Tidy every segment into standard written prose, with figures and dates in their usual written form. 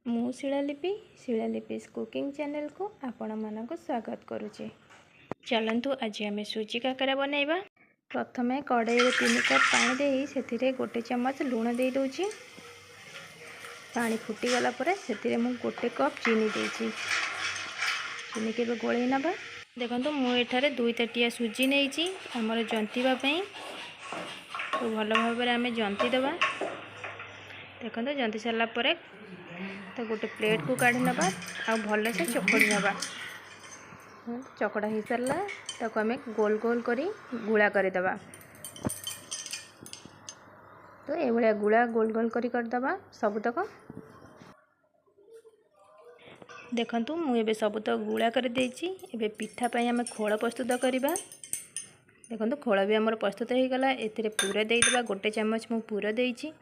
ମୁଁ ଶିଳାଲିପି cooking channel को आपण मानक स्वागत करुचे। चलंतु आज आम सुजी काकरा बनैबा। प्रथमे कड़ाई रे 3 कप पानी देई सेथिरे 1 चम्मच लूण दे दोची। पानी फुटी गला परे सेथिरे मु 1 कप चीनी देची। चीनी के गोळै नबा। देखंतु मु एठारे 2 ताटिया सुजी नेइची हमर जंतीबा पई। तो भलो भाबरे आमे जंती देबा। देखंतु जंती सरला परे तो गोटे प्लेट को काढ़ी नबा आ भल से चकड़ी नबा। चकड़ा हो सारा ताको आम गोल गोल करी गुड़ा करदेबा। तो ये गुड़ा गोल गोल करी करदेबा सबुतक। देखंतु मु एबे सबुतक गुड़ा कर देछि। एबे पिठा पई आम खोल प्रस्तुत करबा। देखंतु खोल भी हमर प्रस्तुत हो गला। एथिरे पूरा देई देबा। 1 चम्मच मु पूरा देछि।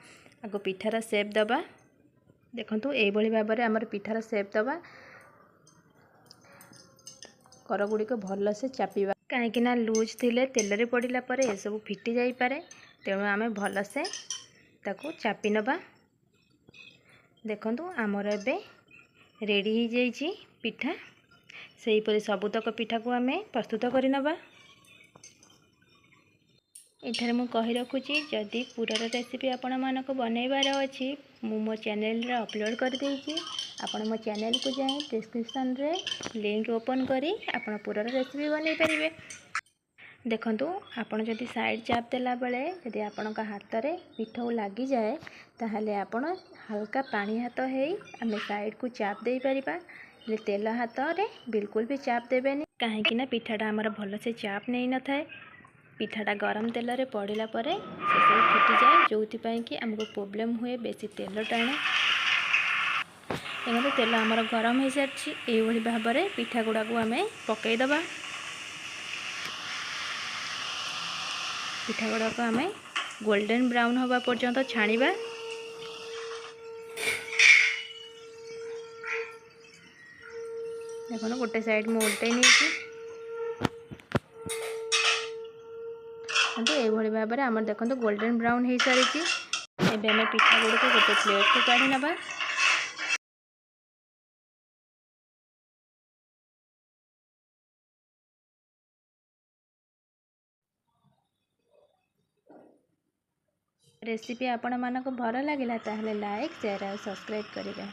आगो पिठार शेप दबा। देखंतु एई भली भाबरे हमर पिठार शेप दबा। करगुड़ी को भल से चापिबा कहीं ना लूज थिले तेल रे पड़िला परे ए सब फिटी जाई पारे। तेणु आमे भल से ताकू चापी नबा। देखंतु हमर एबे रेडी हो जाइछि पिठा। सेही परि सबुतक पिठा को आमे प्रस्तुत करि नबा। एठारे मु कहि रखुची जदि पूरार रेसिपी आपण मानक बनैबार अछि मु मो चैनल रे अपलोड कर देछि। आपण मो चैनल को जाई डिस्क्रिप्शन रे लिंक ओपन करी आपण पूरार रेसिपी बनै परिबे। देखंतु आपण जदि साइड चाप देला बेले जदि आपण का हाथ रे पिठौ लागी जाए ताहले आपण हल्का पानी हाथ हेई आमे साइड को चाप देई परिबा। ले तेल हाथ रे बिल्कुल भी चाप देबेनी काहे कि ना पिठाटा हमर भल से चाप नै न थाए। पिठाटा गरम तेल रे पड़िला परे से सब फुटी जाए जोथि पई कि हमको प्रॉब्लम हुए बेसी तेल टाणे। एमते तेल हमर गरम हो सारछि। एई भली भाबरे पिठा गुडा को हमें पकई दबा। पिठा गुडा को हमें गोल्डन ब्राउन होबा पर्यंत छाणीबा। देखो गोटे साइड में उल्टे नहीं ये भाव में आम देखो गोल्डन ब्राउन हो सारी। एबे हमें पिठा गुड़ को गोटे प्लेट को काढ़ी नबा। रेसिपी आपण मानक भल लगिला ताहले लाइक शेयर और सब्सक्राइब करिवे।